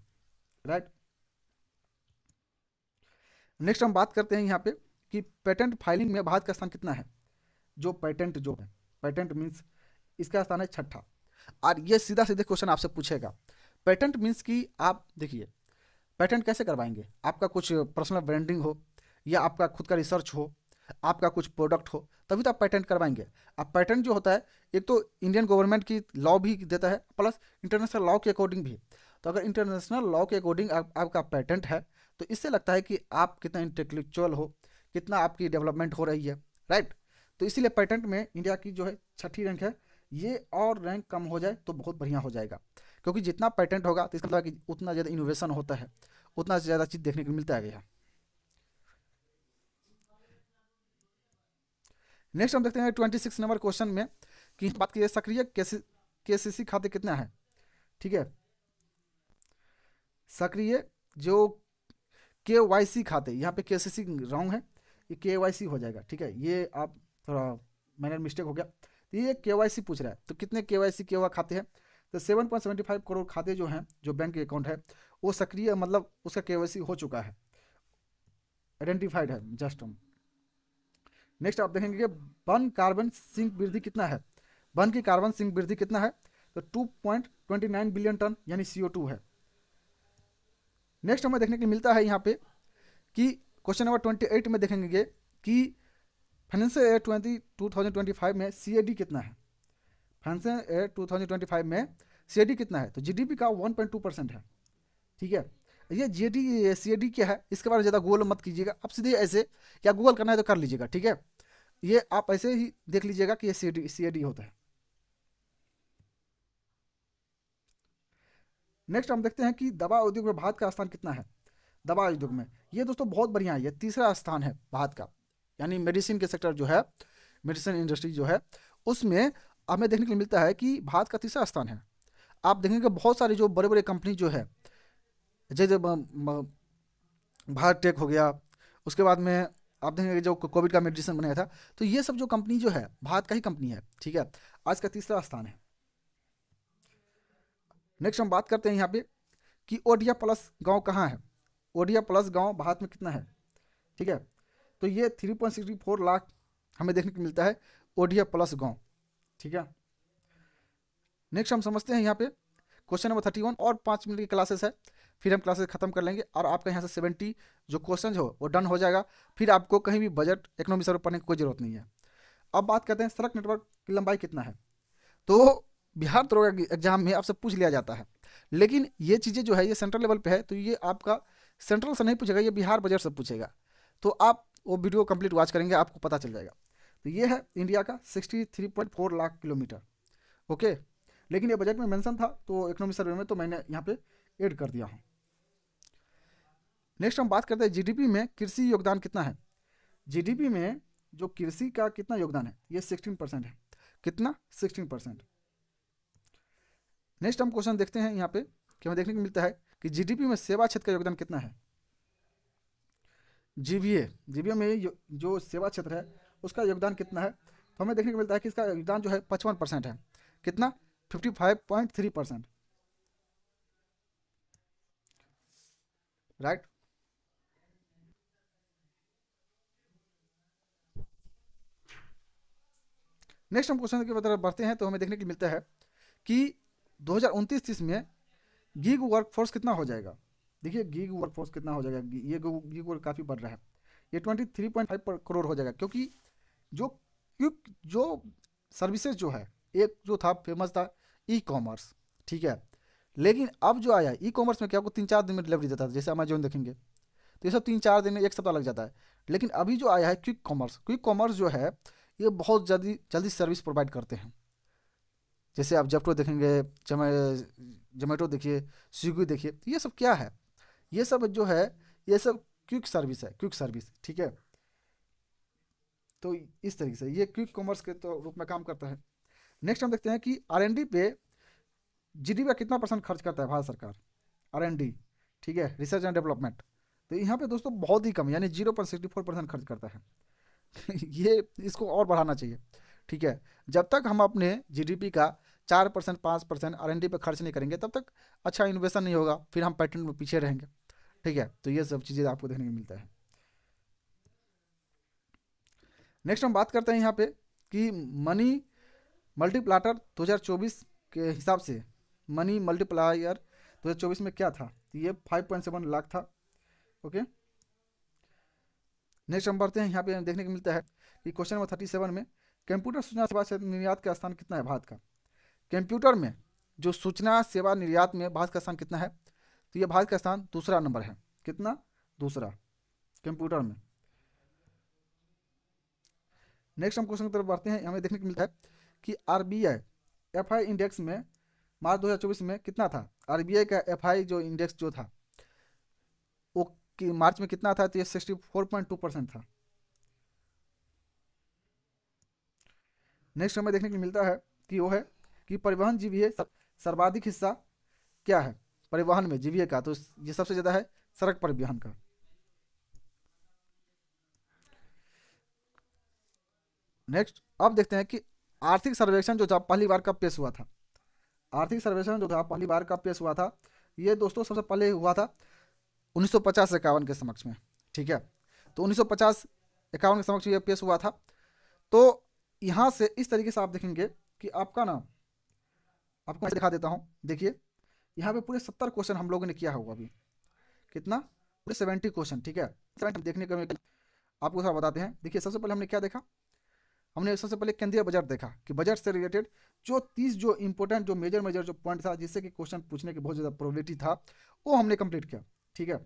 राइट। नेक्स्ट हम बात करते हैं यहाँ पे कि पेटेंट फाइलिंग में भारत का स्थान कितना है। जो पेटेंट जो है, पेटेंट मीन्स इसका स्थान है 6ठा। और ये सीधा सीधे क्वेश्चन आपसे पूछेगा, पेटेंट मीन्स कि आप देखिए पेटेंट कैसे करवाएंगे, आपका कुछ पर्सनल ब्रांडिंग हो, या आपका खुद का रिसर्च हो, आपका कुछ प्रोडक्ट हो, तभी तो आप पेटेंट करवाएंगे। अब पेटेंट जो होता है, एक तो इंडियन गवर्नमेंट की लॉ भी देता है, प्लस इंटरनेशनल लॉ के अकॉर्डिंग भी। तो अगर इंटरनेशनल लॉ के अकॉर्डिंग आपका पेटेंट है, तो इससे लगता है कि आप कितना इंटेलेक्चुअल हो, कितना आपकी डेवलपमेंट हो रही है, राइट। तो इसीलिए पेटेंट में इंडिया की जो है 6ठी रैंक है। ये और रैंक कम हो जाए तो बहुत बढ़िया हो जाएगा, क्योंकि जितना पेटेंट होगा तो इसका मतलब है कि उतना ज़्यादा इनोवेशन होता है, उतना ज़्यादा चीज़ देखने को मिलता है गया। नेक्स्ट हम देखते हैं 26 नंबर क्वेश्चन में कि बात की सक्रिय केसीसी खाते कितना है। ठीक है, सक्रिय जो KYC खाते, यहाँ पे KCC रॉन्ग है, ये KYC हो जाएगा। ठीक है, ये आप थोड़ा माइनर मिस्टेक हो गया। तो ये KYC पूछ रहा है, तो कितने KYC किए हुआ खाते हैं, तो 7.75 करोड़ खाते जो हैं, जो बैंक के अकाउंट है, वो सक्रिय मतलब उसका KYC हो चुका है, आइडेंटिफाइड है जस्ट हम। नेक्स्ट आप देखेंगे कि वन कार्बन सिंक वृद्धि कितना है, वन की कार्बन सिंक वृद्धि कितना है, तो 2.29 बिलियन टन यानी CO2 है। नेक्स्ट हमें देखने को मिलता है यहाँ पे कि क्वेश्चन नंबर 28 में देखेंगे कि फाइनेंशियल ईयर 2025 में CAD कितना है, फाइनेंशियल ईयर 2025 में CAD कितना है, तो GDP का 1.2% है। ठीक है, ये CAD क्या है, इसके बारे में ज़्यादा गूगल मत कीजिएगा, आप सीधे ऐसे या गूगल करना है तो कर लीजिएगा। ठीक है, ये आप ऐसे ही देख लीजिएगा कि ये CAD होता है। नेक्स्ट हम देखते हैं कि दवा उद्योग में भारत का स्थान कितना है। दवा उद्योग में ये दोस्तों बहुत बढ़िया है, ये तीसरा स्थान है भारत का, यानी मेडिसिन के सेक्टर जो है, मेडिसिन इंडस्ट्री जो है, उसमें हमें देखने को मिलता है कि भारत का तीसरा स्थान है। आप देखेंगे बहुत सारे जो बड़े बड़े कंपनी जो है, जैसे भारत टेक हो गया, उसके बाद में आप देखेंगे जो कोविड का मेडिसिन बनाया था, तो ये सब जो कंपनी जो है भारत का ही कंपनी है। ठीक है, आज का तीसरा स्थान है। नेक्स्ट हम बात करते हैं यहाँ पे कि ओडिया प्लस गांव कहाँ है, ओडिया प्लस गांव भारत में कितना है। ठीक है, तो ये 3.64 लाख हमें देखने को मिलता है ओडिया प्लस गांव। ठीक है, नेक्स्ट हम समझते हैं यहाँ पे क्वेश्चन नंबर 31, और 5 मिनट की क्लासेस है, फिर हम क्लासेस खत्म कर लेंगे और आपका यहाँ से 70 जो क्वेश्चन हो वो डन हो जाएगा। फिर आपको कहीं भी बजट इकोनॉमी सर्वे पढ़ने की कोई जरूरत नहीं है। अब बात करते हैं सड़क नेटवर्क की लंबाई कितना है। तो बिहार दरोगा एग्जाम में आपसे पूछ लिया जाता है, लेकिन ये चीज़ें जो है ये सेंट्रल लेवल पे है, तो ये आपका सेंट्रल से नहीं पूछेगा, ये बिहार बजट से पूछेगा। तो आप वो वीडियो कंप्लीट वॉच करेंगे, आपको पता चल जाएगा। तो ये है इंडिया का 63.4 लाख किलोमीटर। ओके, लेकिन ये बजट में मेंशन था तो इकोनॉमी सर्वे में, तो मैंने यहाँ पे ऐड कर दिया हूँ। नेक्स्ट हम बात करते हैं जीडीपी में कृषि योगदान कितना है। जीडीपी में जो कृषि का कितना योगदान है, ये 16% है। कितना? 16%। नेक्स्ट हम क्वेश्चन देखते हैं यहाँ पे, कि हमें देखने को मिलता है कि जीडीपी में सेवा क्षेत्र का योगदान कितना है। जीवीए में जो सेवा क्षेत्र है उसका योगदान कितना है, तो हमें देखने को मिलता है कि इसका योगदान जो है 55% है। कितना? 55.3%। राइट। नेक्स्ट हम क्वेश्चन की तरफ बढ़ते हैं, तो हमें देखने को मिलता है कि 2029-30 में गीग वर्कफोर्स कितना हो जाएगा। देखिए गीग वर्कफोर्स कितना हो जाएगा, ये गीग वर्क काफ़ी बढ़ रहा है, ये 23.5 करोड़ हो जाएगा। क्योंकि जो जो सर्विसेज जो है, एक जो था फेमस था ई कॉमर्स, ठीक है, लेकिन अब जो आया ई कॉमर्स में क्या, आपको 3-4 दिन में डिलीवरी देता था, जैसे अमेजोन देखेंगे तो ये सब 3-4 दिन में, एक सप्ताह लग जाता है। लेकिन अभी जो आया है क्विक कॉमर्स जो है, ये बहुत जल्दी जल्दी सर्विस प्रोवाइड करते हैं। जैसे आप जेप्टो देखेंगे, जोमेटो देखिए, स्विगी देखिए, तो ये सब क्या है, ये सब जो है, ये सब क्विक सर्विस है, क्विक सर्विस, ठीक है। तो इस तरीके से ये क्विक कॉमर्स के तो रूप में काम करता है। नेक्स्ट हम देखते हैं कि R&D पे जीडीपी का कितना % खर्च करता है भारत सरकार, R&D, ठीक है, रिसर्च एंड डेवलपमेंट। तो यहाँ पे दोस्तों बहुत ही कम, यानी 0.64% खर्च करता है। ये इसको और बढ़ाना चाहिए, ठीक है। जब तक हम अपने जीडीपी का 4% 5% R&D पे खर्च नहीं करेंगे, तब तक अच्छा इन्वेस्टन नहीं होगा, फिर हम पैटर्न में पीछे रहेंगे, ठीक है। तो ये सब चीज़ें आपको देखने को मिलता है। नेक्स्ट हम बात करते हैं यहाँ पे कि मनी मल्टीप्लाटर 2024 के हिसाब से, मनी मल्टीप्लायर 2024 में क्या था, तो ये 5.7 लाख था। ओके, नेक्स्ट हम बढ़ते हैं, यहाँ पे देखने को मिलता है कि क्वेश्चन नंबर 37 में कंप्यूटर सूचना सेवा क्षेत्र निर्यात का स्थान कितना है भारत का। कंप्यूटर में जो सूचना सेवा निर्यात में भारत का स्थान कितना है, तो ये भारत का स्थान दूसरा नंबर है। कितना? दूसरा, कंप्यूटर में। नेक्स्ट हम क्वेश्चन की तरफ बढ़ते हैं, हमें देखने को मिलता है कि आरबीआई एफआई इंडेक्स में मार्च 2024 में कितना था। आरबीआई का एफआई जो इंडेक्स जो था वो कि मार्च में कितना था, तो ये 64.2% था। नेक्स्ट हमें देखने को मिलता है कि वो है कि परिवहन जीवीए सर्वाधिक हिस्सा क्या है परिवहन में जीवीए का, तो ये सबसे ज़्यादा है सड़क परिवहन का। नेक्स्ट अब देखते हैं कि आर्थिक सर्वेक्षण जो था पहली बार कब पेश हुआ था। आर्थिक सर्वेक्षण जो था पहली बार कब पेश हुआ था, ये दोस्तों सबसे पहले हुआ था 1950-51 के समक्ष में, ठीक है। तो 1950-51 के समक्ष ये पेश हुआ था। तो यहाँ से इस तरीके से आप देखेंगे कि आपका ना, आपको मैं दिखा देता हूँ, देखिए यहाँ पे पूरे 70 क्वेश्चन हम लोगों ने किया होगा अभी। कितना? पूरे 70 क्वेश्चन, ठीक है। 70 देखने को आपको थोड़ा बताते हैं। देखिए सबसे पहले हमने क्या देखा, हमने सबसे पहले केंद्रीय बजट देखा कि बजट से रिलेटेड जो 30 जो इंपॉर्टेंट जो मेजर जो पॉइंट था जिससे कि क्वेश्चन पूछने की बहुत ज़्यादा प्रोबेबिलिटी था, वो हमने कंप्लीट किया, ठीक है।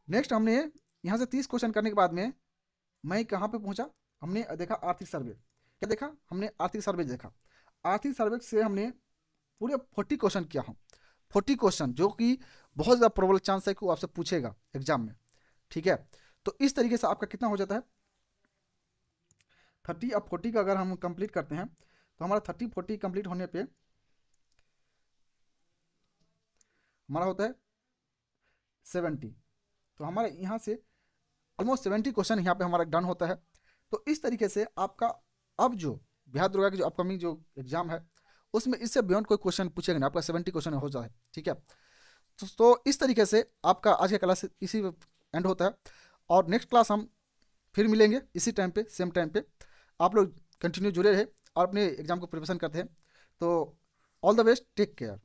नेक्स्ट हमने यहाँ से 30 क्वेश्चन करने के बाद में मैं कहाँ पे पहुँचा, हमने देखा आर्थिक सर्वे। क्या देखा हमने? आर्थिक सर्वे देखा। आर्थिक सर्वे से हमने पूरे 40 क्वेश्चन किया हूँ, 40 क्वेश्चन, जो कि बहुत ज़्यादा प्रोबेबल चांस है कि वो आपसे पूछेगा एग्जाम में, ठीक है। तो इस तरीके से आपका कितना हो जाता है 30 और 40 का अगर हम कंप्लीट करते हैं तो हमारा 30-40 कंप्लीट होने पे हमारा होता है 70। तो हमारे यहाँ से ऑलमोस्ट 70 क्वेश्चन यहाँ पे हमारा डन होता है। तो इस तरीके से आपका अब जो बिहार दुर्गा की जो अपकमिंग जो एग्जाम है उसमें इससे बियॉन्ड कोई क्वेश्चन पूछेगा नहीं, आपका 70 क्वेश्चन हो जाए, ठीक है। तो इस तरीके से आपका आज का क्लास इसी एंड होता है, और नेक्स्ट क्लास हम फिर मिलेंगे इसी टाइम पे, सेम टाइम पे। आप लोग कंटिन्यू जुड़े रहे और अपने एग्जाम को प्रिपरेशन करते हैं। तो all the best, take care.